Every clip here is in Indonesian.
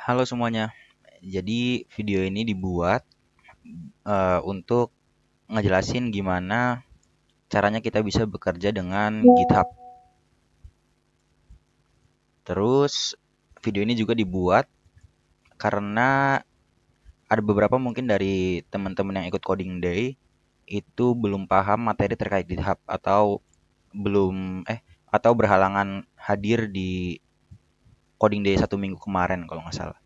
Halo semuanya. Jadi video ini dibuat untuk ngejelasin gimana caranya kita bisa bekerja dengan GitHub. Terus video ini juga dibuat karena ada beberapa mungkin dari teman-teman yang ikut Coding Day itu belum paham materi terkait GitHub belum atau berhalangan hadir di Coding Day 1 minggu kemarin kalau nggak salah.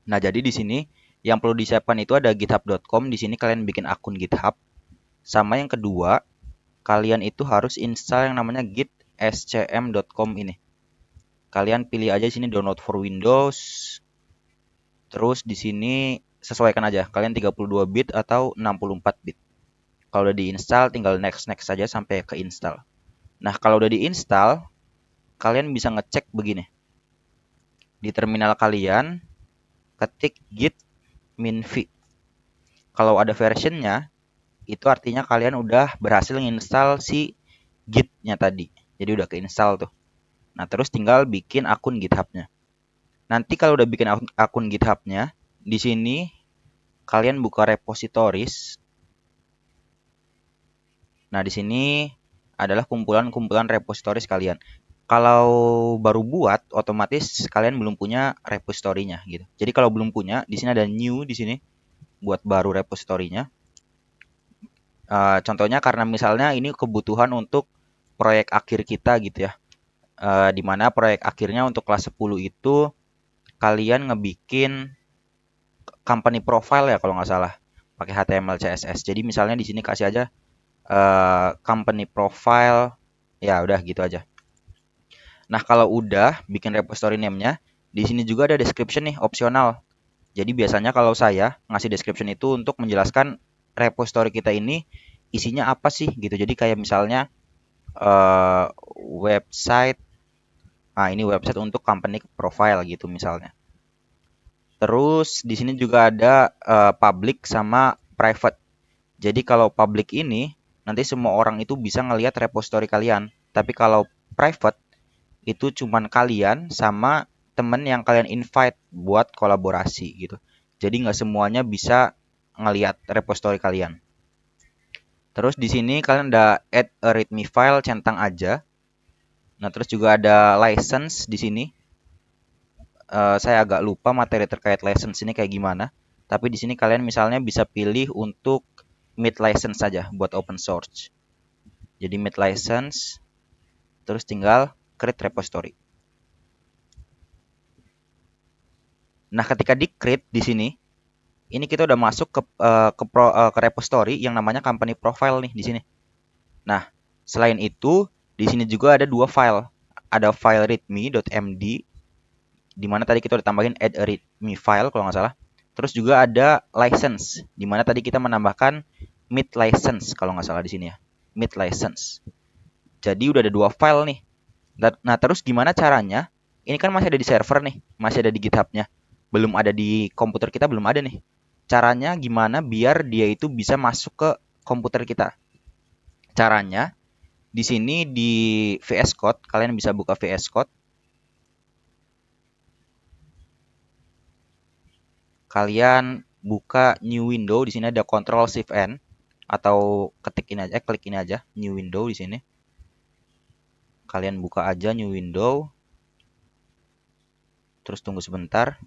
Nah, jadi di sini yang perlu disiapkan itu ada github.com. Di sini kalian bikin akun GitHub. Sama yang kedua, kalian itu harus install yang namanya git scm.com ini. Kalian pilih aja sini download for Windows. Terus di sini sesuaikan aja. Kalian 32 bit atau 64 bit. Kalau udah diinstal tinggal next saja sampai ke install. Nah, kalau udah diinstal, kalian bisa ngecek begini. Di terminal kalian ketik git minv. Kalau ada versionnya, itu artinya kalian udah berhasil menginstal si git-nya tadi. Jadi udah keinstall tuh. Nah, terus tinggal bikin akun GitHub-nya. Nanti kalau udah bikin akun GitHub-nya, di sini kalian buka repositories. Nah, di sini adalah kumpulan-kumpulan repositories kalian. Kalau baru buat, otomatis kalian belum punya repositorinya gitu. Jadi kalau belum punya, di sini ada new di sini buat baru repositorinya. Contohnya karena misalnya ini kebutuhan untuk proyek akhir kita gitu ya. Di mana proyek akhirnya untuk kelas 10 itu kalian ngebikin company profile ya kalau nggak salah pakai HTML CSS. Jadi misalnya di sini kasih aja company profile, ya udah gitu aja. Nah, kalau udah bikin repository name-nya, di sini juga ada description nih opsional. Jadi biasanya kalau saya ngasih description itu untuk menjelaskan repository kita ini isinya apa sih gitu. Jadi kayak misalnya website, nah ini website untuk company profile gitu misalnya. Terus di sini juga ada public sama private. Jadi kalau public ini nanti semua orang itu bisa ngelihat repository kalian. Tapi kalau private itu cuman kalian sama temen yang kalian invite buat kolaborasi gitu. Jadi nggak semuanya bisa ngelihat repository kalian. Terus di sini kalian ada add a readme file, centang aja. Nah, terus juga ada license di sini. Saya agak lupa materi terkait license ini kayak gimana. Tapi di sini kalian misalnya bisa pilih untuk mid license saja buat open source. Jadi mid license, terus tinggal create repository. Nah, ketika di create di sini, ini kita udah masuk ke repository yang namanya company profile nih di sini. Nah, selain itu, di sini juga ada dua file. Ada file readme.md, di mana tadi kita udah tambahin add a readme file kalau nggak salah. Terus juga ada license, di mana tadi kita menambahkan mid license kalau nggak salah di sini ya. Mid license. Jadi udah ada dua file nih. Nah, terus gimana caranya? Ini kan masih ada di server nih, masih ada di GitHub-nya. Belum ada di komputer kita, belum ada nih. Caranya gimana biar dia itu bisa masuk ke komputer kita? Caranya di sini di VS Code, kalian bisa buka VS Code. Kalian buka new window, di sini ada Control Shift N atau ketik ini aja, klik ini aja, new window di sini. Kalian buka aja new window. Terus tunggu sebentar.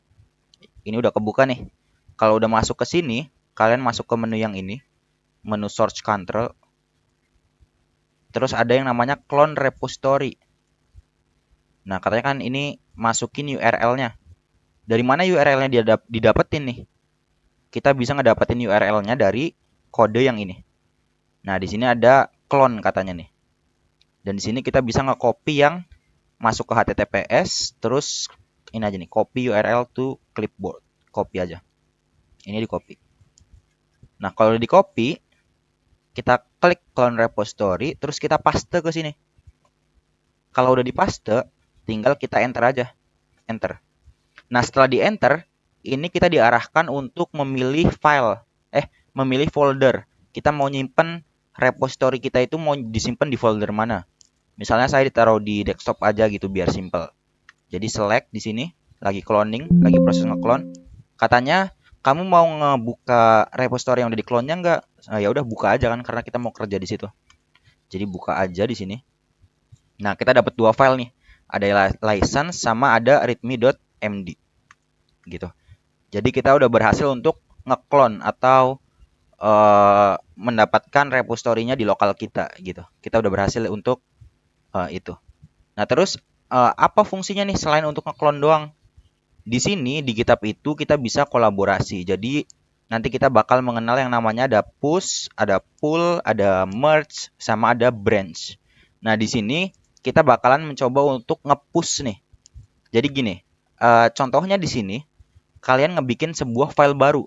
Ini udah kebuka nih. Kalau udah masuk ke sini, kalian masuk ke menu yang ini, menu Search Control. Terus ada yang namanya clone repository. Nah, katanya kan ini masukin URL-nya. Dari mana URL-nya dia didapetin nih? Kita bisa ngedapetin URL-nya dari kode yang ini. Nah, di sini ada clone katanya nih. Dan di sini kita bisa nge-copy yang masuk ke HTTPS, terus ini aja nih, copy URL to clipboard. Copy aja. Ini di copy. Nah, kalau di copy, kita klik clone repository, terus kita paste ke sini. Kalau udah dipaste, tinggal kita enter aja. Enter. Nah, setelah di enter, ini kita diarahkan untuk memilih file. Memilih folder. Kita mau nyimpen repository kita itu mau disimpan di folder mana. Misalnya saya ditaruh di desktop aja gitu biar simple. Jadi select di sini. lagi cloning, lagi proses nge-clone. Katanya kamu mau ngebuka repository yang udah di-clone-nya nggak? Ya udah buka aja kan karena kita mau kerja di situ. Jadi buka aja di sini. Nah, kita dapat dua file nih. Ada license sama ada readme.md gitu. Jadi kita udah berhasil untuk nge-clone atau mendapatkan repositorinya di lokal kita gitu. Kita udah berhasil untuk itu. Nah, terus apa fungsinya nih selain untuk nge-clone doang? Di sini di GitHub itu kita bisa kolaborasi. Jadi nanti kita bakal mengenal yang namanya ada push, ada pull, ada merge, sama ada branch. Nah, di sini kita bakalan mencoba untuk nge-push nih. Jadi gini, contohnya di sini kalian ngebikin sebuah file baru.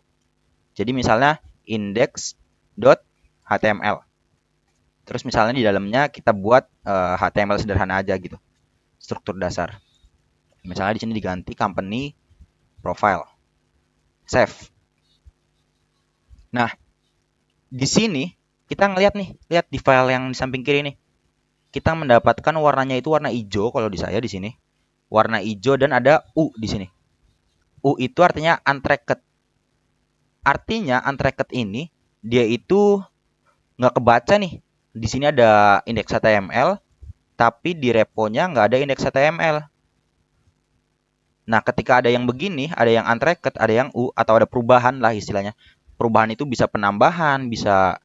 Jadi misalnya index.html. Terus misalnya di dalamnya kita buat HTML sederhana aja gitu. Struktur dasar. Misalnya di sini diganti company profile. Save. Nah, di sini kita ngelihat nih, lihat di file yang di samping kiri nih. Kita mendapatkan warnanya itu warna hijau kalau di saya di sini. Warna hijau dan ada U di sini. U itu artinya untracked. Artinya untracked ini dia itu nggak kebaca nih. Di sini ada indeks HTML, tapi di reponya nggak ada indeks HTML. Nah, ketika ada yang begini, ada yang untracked, ada yang U, atau ada perubahan lah istilahnya. Perubahan itu bisa penambahan, bisa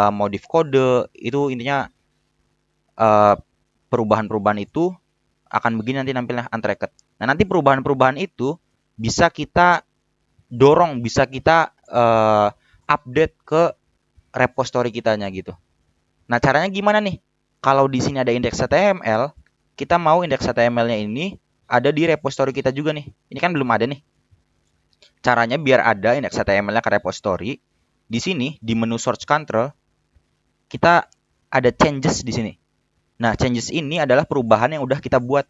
modif kode, itu intinya perubahan-perubahan itu akan begini nanti nampilnya untracked. Nah, nanti perubahan-perubahan itu bisa kita dorong, bisa kita update ke repository kitanya gitu. Nah, caranya gimana nih? Kalau di sini ada indeks HTML, kita mau indeks HTML-nya ini ada di repository kita juga nih. Ini kan belum ada nih. Caranya biar ada indeks HTML-nya ke repository, di sini di menu search control kita ada changes di sini. Nah, changes ini adalah perubahan yang udah kita buat.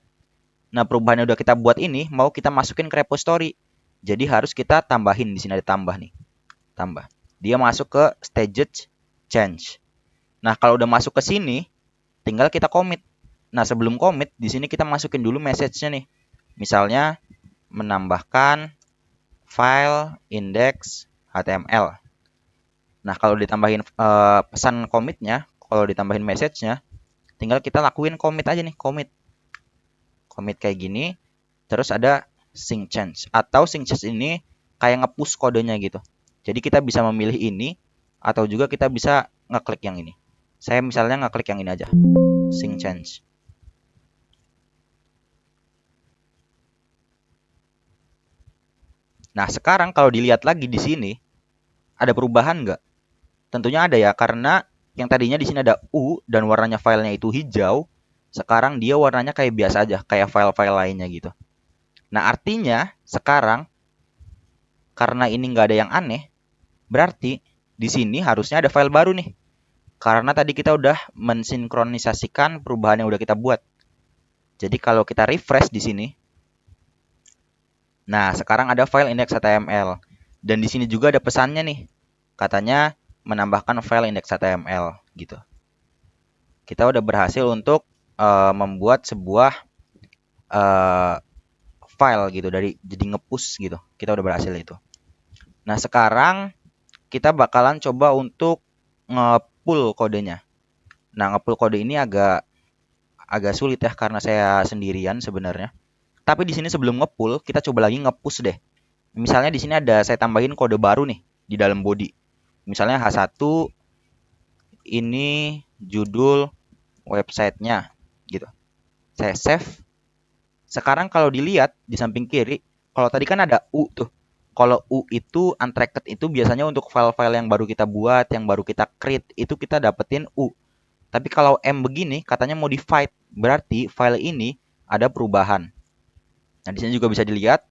Nah, perubahan yang udah kita buat ini mau kita masukin ke repository. Jadi harus kita tambahin di sini ada tambah nih. Tambah. Dia masuk ke staged change. Nah, kalau udah masuk ke sini, tinggal kita commit. Nah, sebelum commit, di sini kita masukin dulu message-nya nih. Misalnya menambahkan file index HTML. Nah, kalau ditambahin pesan commit-nya, kalau ditambahin message-nya, tinggal kita lakuin commit aja nih, commit. Commit kayak gini, terus ada sync change. Atau sync change ini kayak nge-push kodenya gitu. Jadi kita bisa memilih ini, atau juga kita bisa ngeklik yang ini. Saya misalnya ngeklik yang ini aja, sync change. Nah, sekarang kalau dilihat lagi di sini, ada perubahan nggak? Tentunya ada ya, karena yang tadinya di sini ada U dan warnanya filenya itu hijau, sekarang dia warnanya kayak biasa aja, kayak file-file lainnya gitu. Nah, artinya sekarang karena ini nggak ada yang aneh, berarti di sini harusnya ada file baru nih. Karena tadi kita udah mensinkronisasikan perubahan yang udah kita buat. Jadi kalau kita refresh di sini, nah sekarang ada file index.html. Dan di sini juga ada pesannya nih. Katanya menambahkan file index.html gitu. Kita udah berhasil untuk membuat sebuah file gitu dari jadi nge-push gitu. Kita udah berhasil itu. Nah, sekarang kita bakalan coba untuk nge-pull kodenya. Nah, nge-pull kode ini agak sulit ya karena saya sendirian sebenarnya. Tapi di sini sebelum nge-pull, kita coba lagi nge-push deh. Misalnya di sini ada saya tambahin kode baru nih di dalam body. Misalnya H1 ini judul websitenya gitu. Saya save. Sekarang kalau dilihat di samping kiri, kalau tadi kan ada U tuh. Kalau U itu untracked itu biasanya untuk file-file yang baru kita buat, yang baru kita create, itu kita dapetin U. Tapi kalau M begini katanya modified, berarti file ini ada perubahan. Nah, di sini juga bisa dilihat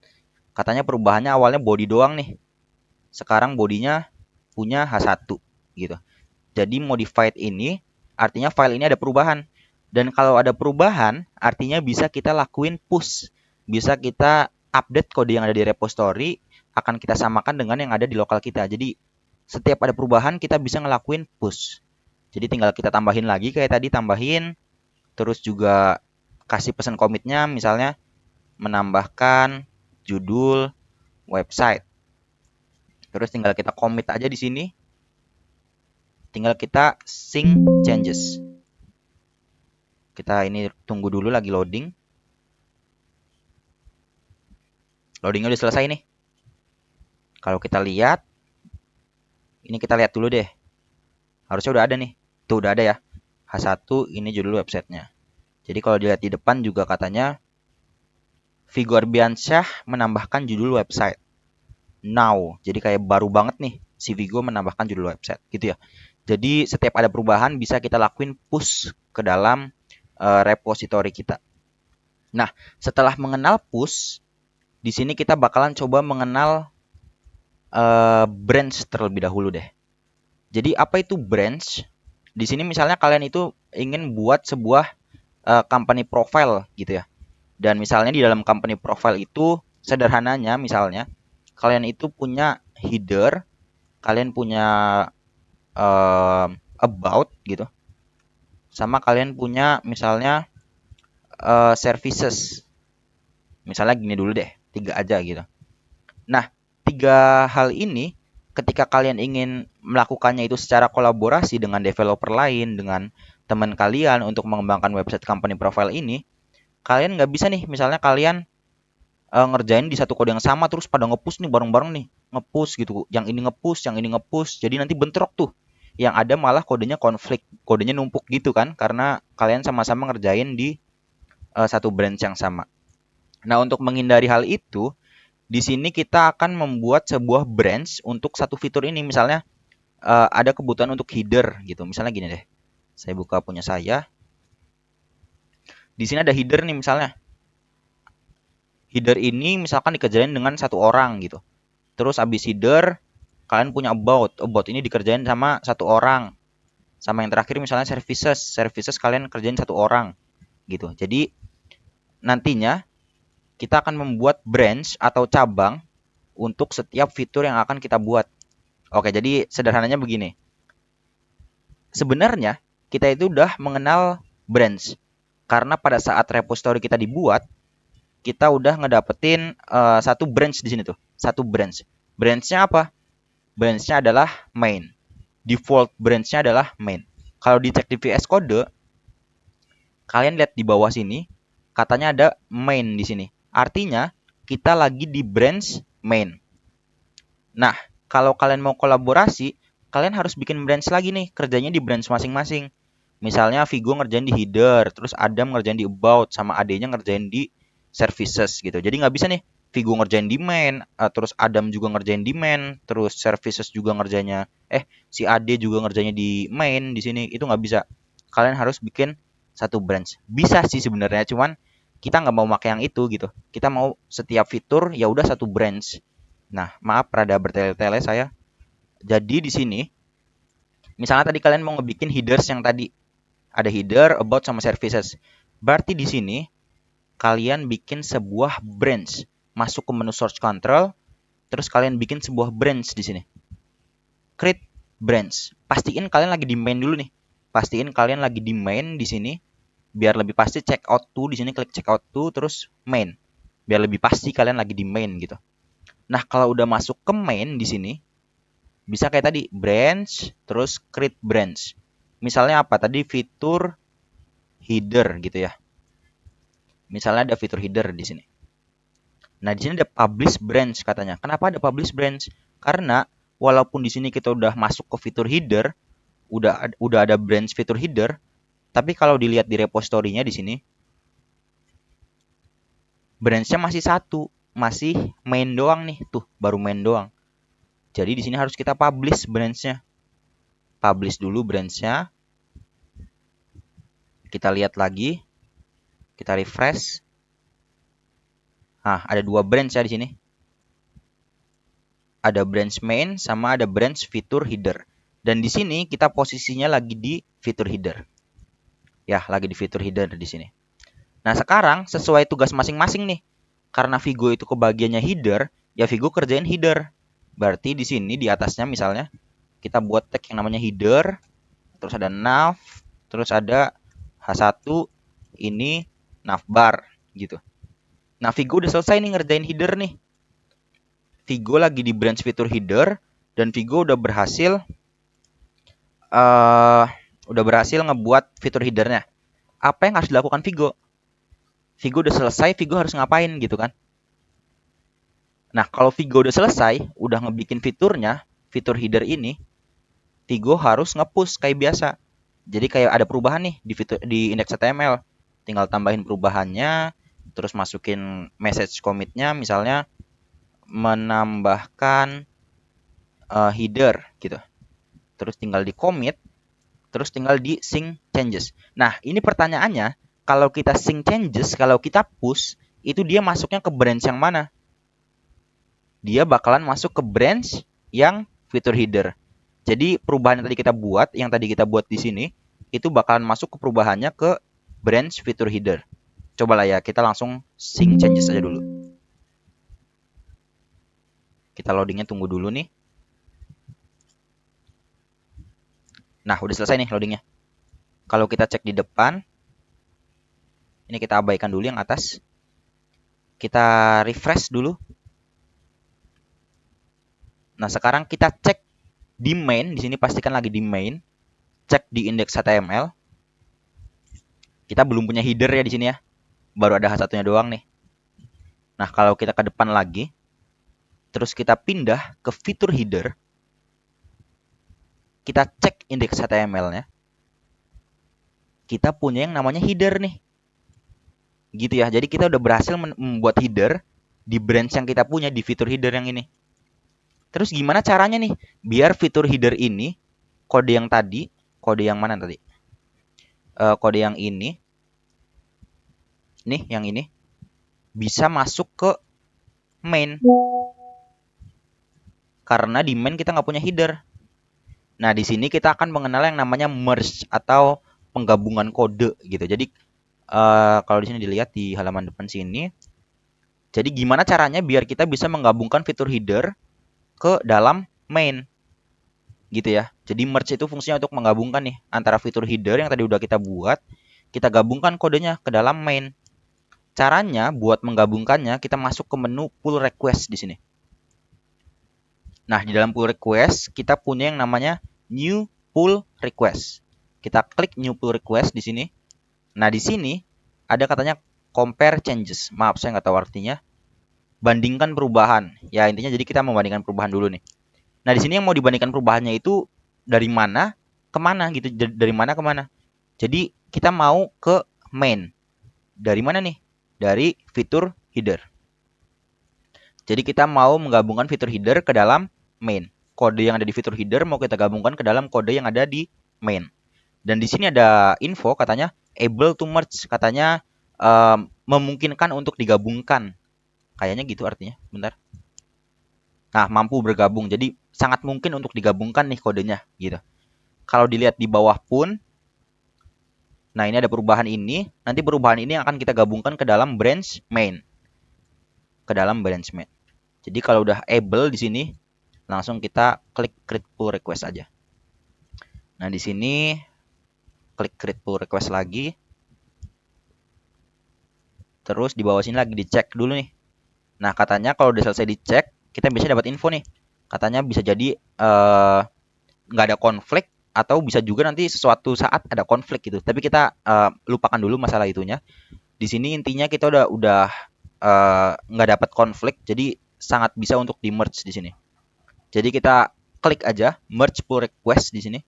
katanya perubahannya awalnya body doang nih. Sekarang bodinya punya H1 gitu. Jadi modified ini artinya file ini ada perubahan. Dan kalau ada perubahan artinya bisa kita lakuin push. Bisa kita update kode yang ada di repository akan kita samakan dengan yang ada di lokal kita. Jadi setiap ada perubahan kita bisa ngelakuin push. Jadi tinggal kita tambahin lagi kayak tadi tambahin. Terus juga kasih pesan commitnya misalnya menambahkan judul website. Terus tinggal kita commit aja di sini. Tinggal kita sync changes. Kita ini tunggu dulu lagi loading. Loadingnya udah selesai nih. Kalau kita lihat, ini kita lihat dulu deh. Harusnya udah ada nih. Tuh udah ada ya. H1 ini judul websitenya. Jadi kalau dilihat di depan juga katanya Vigo Arbiansyah menambahkan judul website. Now. Jadi kayak baru banget nih si Vigo menambahkan judul website gitu ya. Jadi setiap ada perubahan bisa kita lakuin push ke dalam repository kita. Nah, setelah mengenal push, di sini kita bakalan coba mengenal branch terlebih dahulu deh. Jadi apa itu branch? Di sini misalnya kalian itu ingin buat sebuah company profile gitu ya. Dan misalnya di dalam company profile itu sederhananya misalnya kalian itu punya header, kalian punya about gitu. Sama kalian punya misalnya services. Misalnya gini dulu deh, 3 aja gitu. Nah, 3 hal ini ketika kalian ingin melakukannya itu secara kolaborasi dengan developer lain, dengan teman kalian untuk mengembangkan website company profile ini, kalian nggak bisa nih, misalnya kalian ngerjain di satu kode yang sama terus pada nge-push nih bareng-bareng nih, nge-push gitu. Yang ini nge-push, yang ini nge-push, jadi nanti bentrok tuh. Yang ada malah kodenya konflik, kodenya numpuk gitu kan, karena kalian sama-sama ngerjain di satu branch yang sama. Nah, untuk menghindari hal itu, di sini kita akan membuat sebuah branch untuk satu fitur ini. Misalnya ada kebutuhan untuk header gitu. Misalnya gini deh. Saya buka punya saya. Di sini ada header nih misalnya. Header ini misalkan dikerjain dengan satu orang gitu. Terus abis header, kalian punya about. About ini dikerjain sama satu orang. Sama yang terakhir misalnya services. Services kalian kerjain satu orang gitu. Jadi nantinya kita akan membuat branch atau cabang untuk setiap fitur yang akan kita buat. Oke, jadi sederhananya begini. Sebenarnya kita itu udah mengenal branch. Karena pada saat repository kita dibuat, kita udah ngedapetin satu branch di sini tuh. Satu branch. Branch-nya apa? Branch-nya adalah main. Default branch-nya adalah main. Kalau dicek di VS Code, kalian lihat di bawah sini, katanya ada main di sini. Artinya, kita lagi di branch main. Nah, kalau kalian mau kolaborasi, kalian harus bikin branch lagi nih, kerjanya di branch masing-masing. Misalnya Vigo ngerjain di header, terus Adam ngerjain di about, sama adanya ngerjain di services gitu. Jadi nggak bisa nih Vigo ngerjain di main, terus Adam juga ngerjain di main, terus services juga ngerjainnya, si Ade juga ngerjainnya di main di sini, itu nggak bisa. Kalian harus bikin satu branch. Bisa sih sebenarnya, cuman kita nggak mau pakai yang itu gitu. Kita mau setiap fitur ya udah satu branch. Nah, maaf rada bertele-tele saya. Jadi di sini, misalnya tadi kalian mau ngebikin headers yang tadi ada header, about sama services. Berarti di sini kalian bikin sebuah branch, masuk ke menu source control, terus kalian bikin sebuah branch di sini. Create branch. Pastiin kalian lagi di main dulu nih. Pastiin kalian lagi di main di sini. Biar lebih pasti check out to di sini, klik check out to terus main. Biar lebih pasti kalian lagi di main gitu. Nah, kalau udah masuk ke main di sini, bisa kayak tadi, branch, terus create branch. Misalnya apa? Tadi fitur header gitu ya. Misalnya ada fitur header di sini. Nah, di sini ada publish branch katanya. Kenapa ada publish branch? Karena walaupun di sini kita udah masuk ke fitur header, udah ada branch fitur header, tapi kalau dilihat di repository-nya di sini, branch-nya masih satu, masih main doang nih, tuh baru main doang. Jadi di sini harus kita publish branch-nya. Publish dulu branch-nya. Kita lihat lagi. Kita refresh. Nah, ada dua branch ya di sini. Ada branch main sama ada branch fitur header. Dan di sini kita posisinya lagi di fitur header. Ya, lagi di fitur header di sini. Nah, sekarang sesuai tugas masing-masing nih. Karena Vigo itu kebagiannya header, ya Vigo kerjain header. Berarti di sini di atasnya misalnya kita buat tag yang namanya header, terus ada nav, terus ada H1 ini navbar gitu. Nah, Vigo udah selesai nih ngerjain header nih. Vigo lagi di branch fitur header dan Vigo udah berhasil ngebuat fitur headernya. Apa yang harus dilakukan Vigo? Vigo udah selesai, Vigo harus ngapain gitu kan? Nah, kalau Vigo udah selesai, udah ngebikin fiturnya, fitur header ini, Vigo harus nge-push kayak biasa. Jadi kayak ada perubahan nih di index HTML. Tinggal tambahin perubahannya, terus masukin message commit-nya, misalnya menambahkan header gitu. Terus tinggal di commit, terus tinggal di sync changes. Nah, ini pertanyaannya, kalau kita sync changes, kalau kita push, itu dia masuknya ke branch yang mana? Dia bakalan masuk ke branch yang fitur header. Jadi perubahan yang tadi kita buat di sini, itu bakalan masuk ke perubahannya ke branch fitur header. Cobalah ya, kita langsung sync changes aja dulu. Kita loadingnya tunggu dulu nih. Nah, udah selesai nih loadingnya. Kalau kita cek di depan, ini kita abaikan dulu yang atas. Kita refresh dulu. Nah, sekarang kita cek di main, di sini pastikan lagi di main. Cek di index HTML. Kita belum punya header ya di sini ya. Baru ada H1-nya doang nih. Nah, kalau kita ke depan lagi, terus kita pindah ke fitur header, kita cek indeks HTML-nya, kita punya yang namanya header nih. Gitu ya. Jadi kita udah berhasil membuat header di branch yang kita punya di fitur header yang ini. Terus gimana caranya nih biar fitur header ini kode yang tadi, kode yang mana tadi? Kode yang ini. Nih, yang ini bisa masuk ke main. Karena di main kita nggak punya header. Nah, di sini kita akan mengenal yang namanya merge atau penggabungan kode gitu. Jadi kalau di sini dilihat di halaman depan sini, jadi gimana caranya biar kita bisa menggabungkan fitur header ke dalam main, gitu ya. Jadi merge itu fungsinya untuk menggabungkan nih antara fitur header yang tadi udah kita buat, kita gabungkan kodenya ke dalam main. Caranya buat menggabungkannya, kita masuk ke menu pull request di sini. Nah, di dalam pull request kita punya yang namanya new pull request. Kita klik new pull request di sini. Nah, di sini ada katanya compare changes. Maaf, saya nggak tahu artinya. Bandingkan perubahan. Ya, intinya jadi kita membandingkan perubahan dulu nih. Nah, di sini yang mau dibandingkan perubahannya itu dari mana ke mana gitu. Dari mana ke mana. Jadi, kita mau ke main. Dari mana nih? Dari fitur header. Jadi, kita mau menggabungkan fitur header ke dalam main. Kode yang ada di fitur header mau kita gabungkan ke dalam kode yang ada di main. Dan di sini ada info katanya able to merge, katanya memungkinkan untuk digabungkan. Kayaknya gitu artinya. Bentar. Nah, mampu bergabung. Jadi sangat mungkin untuk digabungkan nih kodenya gitu. Kalau dilihat di bawah pun, nah ini ada perubahan ini. Nanti perubahan ini akan kita gabungkan ke dalam branch main. Ke dalam branch main. Jadi kalau udah able di sini, langsung kita klik create pull request aja. Nah, di sini klik create pull request lagi. Terus di bawah sini lagi dicek dulu nih. Nah, katanya kalau udah selesai dicek, kita bisa dapat info nih. Katanya bisa jadi nggak ada konflik atau bisa juga nanti sesuatu saat ada konflik gitu. Tapi kita lupakan dulu masalah itunya. Di sini intinya kita udah nggak dapat konflik, jadi sangat bisa untuk di merge di sini. Jadi kita klik aja merge pull request di sini,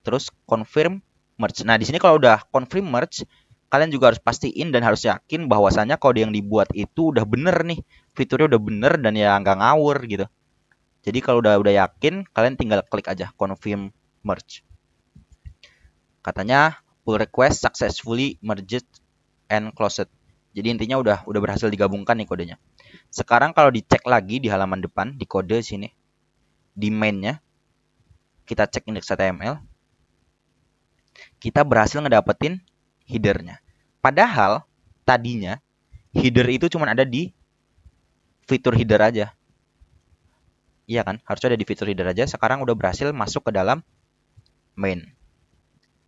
terus confirm merge. Nah, di sini kalau udah confirm merge, kalian juga harus pastiin dan harus yakin bahwasannya kode yang dibuat itu udah bener nih, fiturnya udah bener dan ya nggak ngawur gitu. Jadi kalau udah yakin, kalian tinggal klik aja confirm merge. Katanya pull request successfully merged and closed. Jadi intinya udah berhasil digabungkan nih kodenya. Sekarang kalau dicek lagi di halaman depan di kode sini, di mainnya, kita cek index HTML, kita berhasil ngedapetin headernya. Padahal tadinya header itu cuma ada di fitur header aja. Iya kan? Harusnya ada di fitur header aja. Sekarang udah berhasil masuk ke dalam main.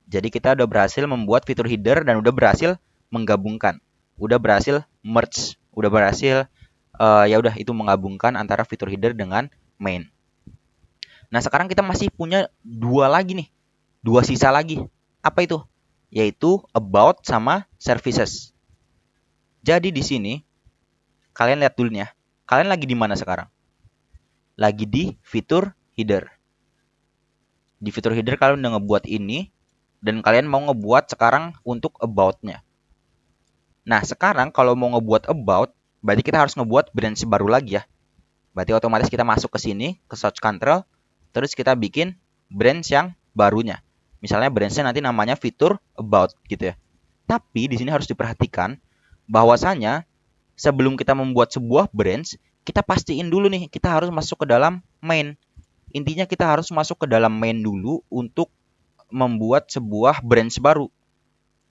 Jadi kita udah berhasil membuat fitur header dan udah berhasil menggabungkan. Udah berhasil merge. udah berhasil ya udah itu menggabungkan antara fitur header dengan main. Nah, sekarang kita masih punya dua lagi nih. Dua sisa lagi. Apa itu? Yaitu about sama services. Jadi di sini kalian lihat dulu nih ya. Kalian lagi di mana sekarang? Lagi di fitur header. Di fitur header kalian udah ngebuat ini dan kalian mau ngebuat sekarang untuk about-nya. Nah, sekarang kalau mau ngebuat about, berarti kita harus ngebuat branch baru lagi ya. Berarti otomatis kita masuk ke sini, ke search control, terus kita bikin branch yang barunya. Misalnya branch-nya nanti namanya fitur about gitu ya. Tapi di sini harus diperhatikan bahwasanya sebelum kita membuat sebuah branch, kita pastiin dulu nih, kita harus masuk ke dalam main. Intinya kita harus masuk ke dalam main dulu untuk membuat sebuah branch baru.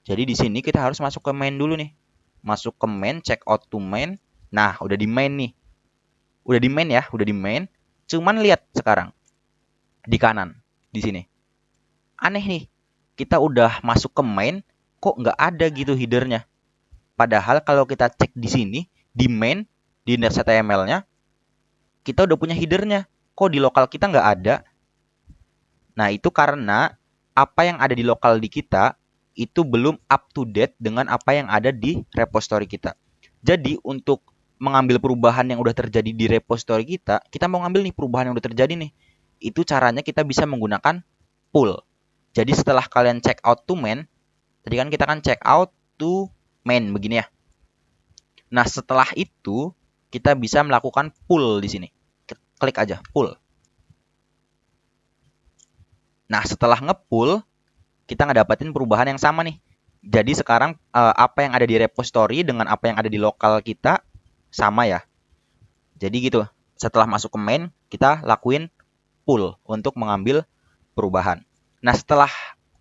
Jadi di sini kita harus masuk ke main dulu nih. Masuk ke main, check out to main. Nah, udah di main nih. Udah di main ya, udah di main. Cuman lihat sekarang di kanan di sini. Aneh nih. Kita udah masuk ke main, kok nggak ada gitu headernya. Padahal kalau kita cek di sini, di main, di index.html-nya, kita udah punya headernya. Kok di lokal kita nggak ada? Nah, itu karena apa yang ada di lokal di kita itu belum up to date dengan apa yang ada di repository kita. Jadi untuk mengambil perubahan yang udah terjadi di repository kita, kita mau ngambil nih perubahan yang udah terjadi nih. Itu caranya kita bisa menggunakan pull. Jadi setelah kalian check out to main, tadi kan kita kan check out to main begini ya. Nah, setelah itu kita bisa melakukan pull di sini. Klik aja pull. Nah, setelah nge-pull, kita ngedapatin perubahan yang sama nih. Jadi sekarang apa yang ada di repository dengan apa yang ada di lokal kita sama ya. Jadi gitu. Setelah masuk ke main, kita lakuin pull untuk mengambil perubahan. Nah, setelah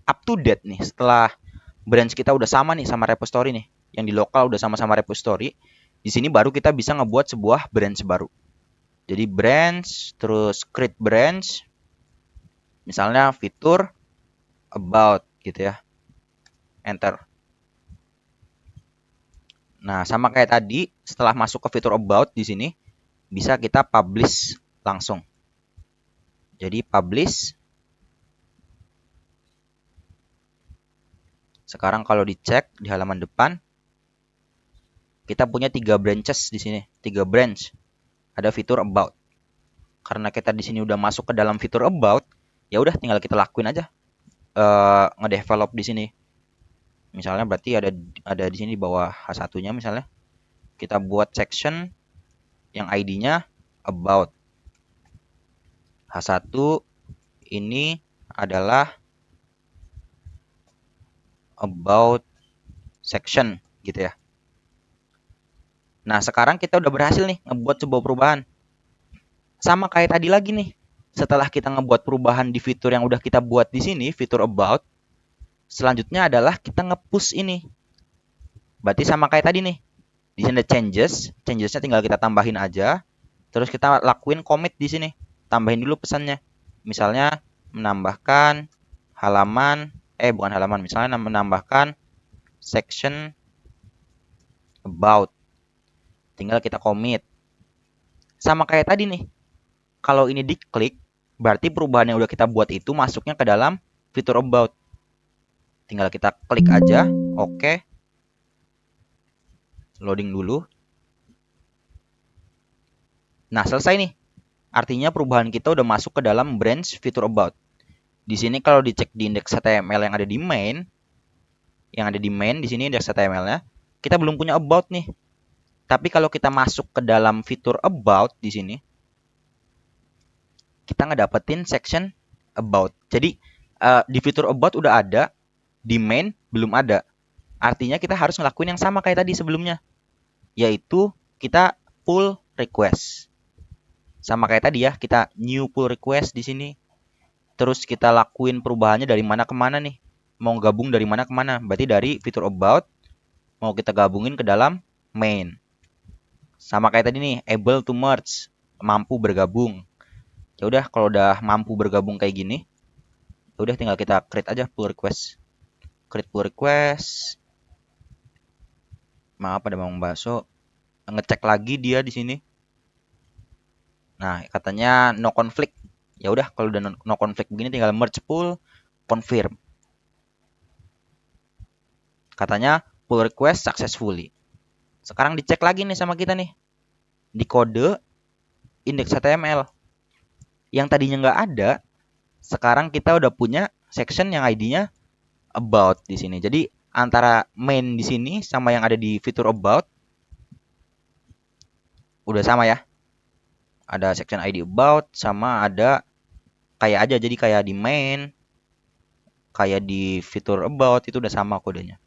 up to date nih, setelah branch kita udah sama nih sama repository nih, yang di lokal udah sama-sama repository, di sini baru kita bisa ngebuat sebuah branch baru. Jadi branch, terus create branch, misalnya fitur about gitu ya. Enter. Nah, sama kayak tadi, setelah masuk ke fitur about di sini, bisa kita publish langsung. Jadi publish. Sekarang kalau dicek di halaman depan, kita punya 3 branches di sini, 3 branch. Ada fitur about. Karena kita di sini udah masuk ke dalam fitur about, ya udah tinggal kita lakuin aja. Ngedevelop di sini. Misalnya berarti ada di sini di bawah H1-nya misalnya. Kita buat section yang ID-nya about. H1 ini adalah about section gitu ya. Nah, sekarang kita udah berhasil nih ngebuat sebuah perubahan. Sama kayak tadi lagi nih. Setelah kita ngebuat perubahan di fitur yang udah kita buat di sini, fitur about, selanjutnya adalah kita nge-push ini. Berarti sama kayak tadi nih. Di sini ada changes, changesnya tinggal kita tambahin aja. Terus kita lakuin commit di sini. Tambahin dulu pesannya. Misalnya menambahkan halaman, bukan halaman, misalnya menambahkan section about. Tinggal kita commit. Sama kayak tadi nih. Kalau ini diklik, berarti perubahan yang udah kita buat itu masuknya ke dalam fitur about. Tinggal kita klik aja, oke. Loading dulu. Nah, selesai nih. Artinya perubahan kita udah masuk ke dalam branch fitur about. Di sini kalau dicek di indeks HTML yang ada di main, di sini indeks HTML-nya, kita belum punya about nih. Tapi kalau kita masuk ke dalam fitur about di sini, kita ngedapetin section about. Jadi di fitur about udah ada, di main belum ada. Artinya kita harus ngelakuin yang sama kayak tadi sebelumnya, yaitu kita pull request. Sama kayak tadi ya, kita new pull request di sini. Terus kita lakuin perubahannya dari mana ke mana nih. Mau gabung dari mana ke mana. Berarti dari fitur about mau kita gabungin ke dalam main. Sama kayak tadi nih, able to merge, mampu bergabung. Ya udah, kalau udah mampu bergabung kayak gini, ya udah tinggal kita create aja pull request. Create pull request. Maaf ada Bang Baso. ngecek lagi dia di sini. Nah, katanya no conflict. Ya udah, kalau udah no conflict begini tinggal merge pool, confirm. Katanya pull request successfully. Sekarang dicek lagi nih sama kita nih di kode index HTML. Yang tadinya nggak ada, sekarang kita udah punya section yang ID-nya about di sini. Jadi antara main di sini sama yang ada di fitur about udah sama ya. Ada section ID about sama ada kayak aja, jadi kayak di main, kayak di fitur about itu udah sama kodenya.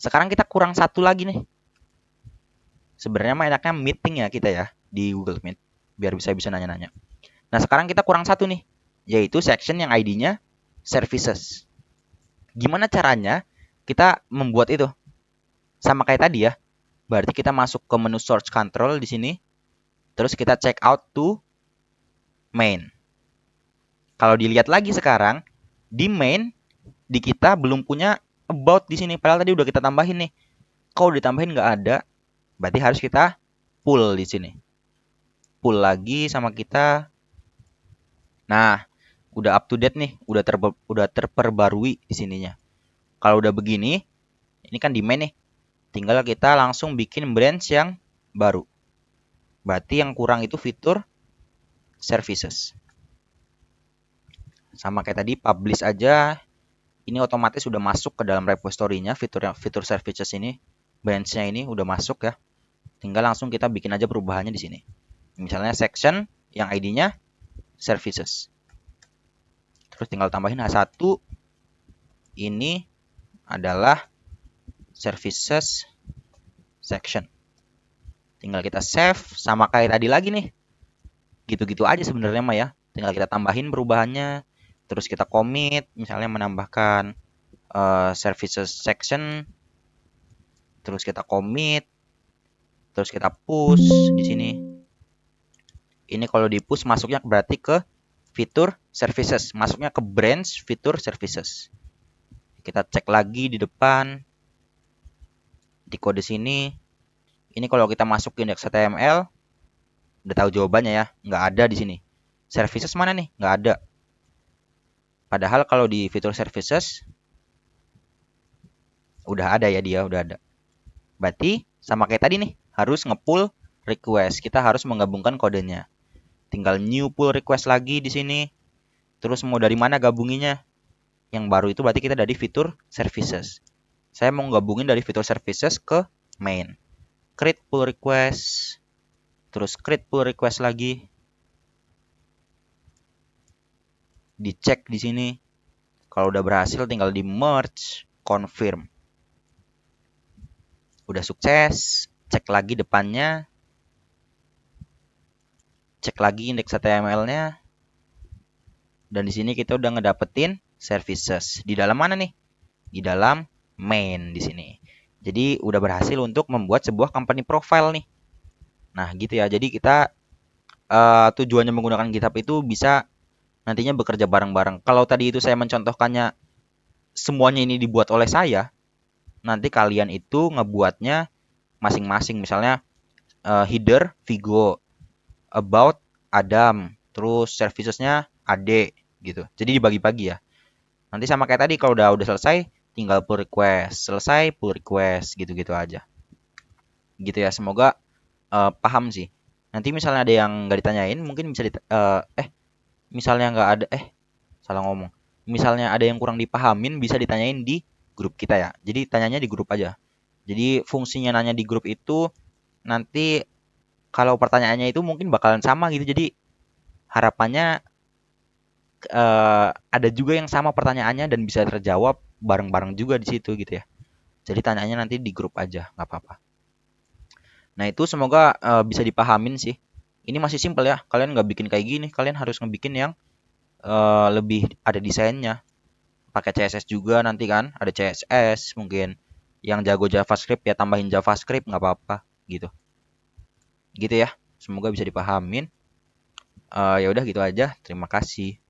Sekarang kita kurang satu lagi nih. Sebenarnya mah enaknya meeting ya kita ya di Google Meet biar bisa nanya-nanya. Nah, sekarang kita kurang satu nih, yaitu section yang ID-nya services. Gimana caranya kita membuat itu? Sama kayak tadi ya. Berarti kita masuk ke menu search control di sini. Terus kita check out to main. Kalau dilihat lagi sekarang, di main di kita belum punya about di sini. Padahal tadi udah kita tambahin nih. Kalau ditambahin nggak ada, berarti harus kita pull di sini. Pull lagi sama kita. Nah, udah up to date nih, udah terperbarui di sininya. Kalau udah begini, ini kan di main nih. Tinggal kita langsung bikin branch yang baru. Berarti yang kurang itu fitur services. Sama kayak tadi publish aja. Ini otomatis sudah masuk ke dalam repository-nya fitur services ini. Branch-nya ini udah masuk ya. Tinggal langsung kita bikin aja perubahannya di sini. Misalnya section yang ID-nya services. Terus tinggal tambahin H1. Ini adalah services section. Tinggal kita save sama kayak tadi lagi nih. Gitu-gitu aja sebenarnya mah ya. Tinggal kita tambahin perubahannya. Terus kita commit, misalnya menambahkan services section. Terus kita commit. Terus kita push di sini. Ini kalau di push masuknya berarti ke fitur services. Masuknya ke branch fitur services. Kita cek lagi di depan. Di kode sini. Ini kalau kita masuk ke index HTML. Udah tahu jawabannya ya. Nggak ada di sini. Services mana nih? Nggak ada. Padahal kalau di fitur services. Udah ada ya dia. Udah ada. Berarti sama kayak tadi nih. Harus nge-pull request. Kita harus menggabungkan kodenya. Tinggal new pull request lagi di sini. Terus mau dari mana gabunginya? Yang baru itu berarti kita dari fitur services. Saya mau gabungin dari fitur services ke main. Create pull request. Terus create pull request lagi. Dicek di sini. Kalau udah berhasil tinggal di merge, confirm. Udah sukses. Cek lagi depannya. Cek lagi indeks HTML-nya. Dan di sini kita udah ngedapetin services. Di dalam mana nih? Di dalam main di sini. Jadi udah berhasil untuk membuat sebuah company profile nih. Nah, gitu ya. Jadi kita tujuannya menggunakan GitHub itu bisa nantinya bekerja bareng-bareng. Kalau tadi itu saya mencontohkannya semuanya ini dibuat oleh saya, nanti kalian itu ngebuatnya masing-masing. Misalnya header Vigo, about Adam, terus servicesnya Ade gitu. Jadi dibagi-bagi ya. Nanti sama kayak tadi kalau udah selesai tinggal pull request, selesai pull request gitu-gitu aja. Gitu ya. Semoga paham sih. Nanti misalnya ada yang nggak ditanyain, mungkin bisa misalnya nggak ada salah ngomong. Misalnya ada yang kurang dipahamin bisa ditanyain di grup kita ya. Jadi tanyanya di grup aja. Jadi fungsinya nanya di grup itu nanti kalau pertanyaannya itu mungkin bakalan sama gitu. Jadi harapannya ada juga yang sama pertanyaannya dan bisa terjawab bareng-bareng juga di situ gitu ya. Jadi tanyanya nanti di grup aja, nggak apa-apa. Nah itu semoga bisa dipahamin sih. Ini masih simpel ya. Kalian nggak bikin kayak gini, kalian harus ngebikin yang lebih ada desainnya. Pakai CSS juga nanti kan, ada CSS mungkin. Yang jago JavaScript ya tambahin JavaScript nggak apa-apa gitu. Gitu ya. Semoga bisa dipahamin. Ya udah gitu aja. Terima kasih.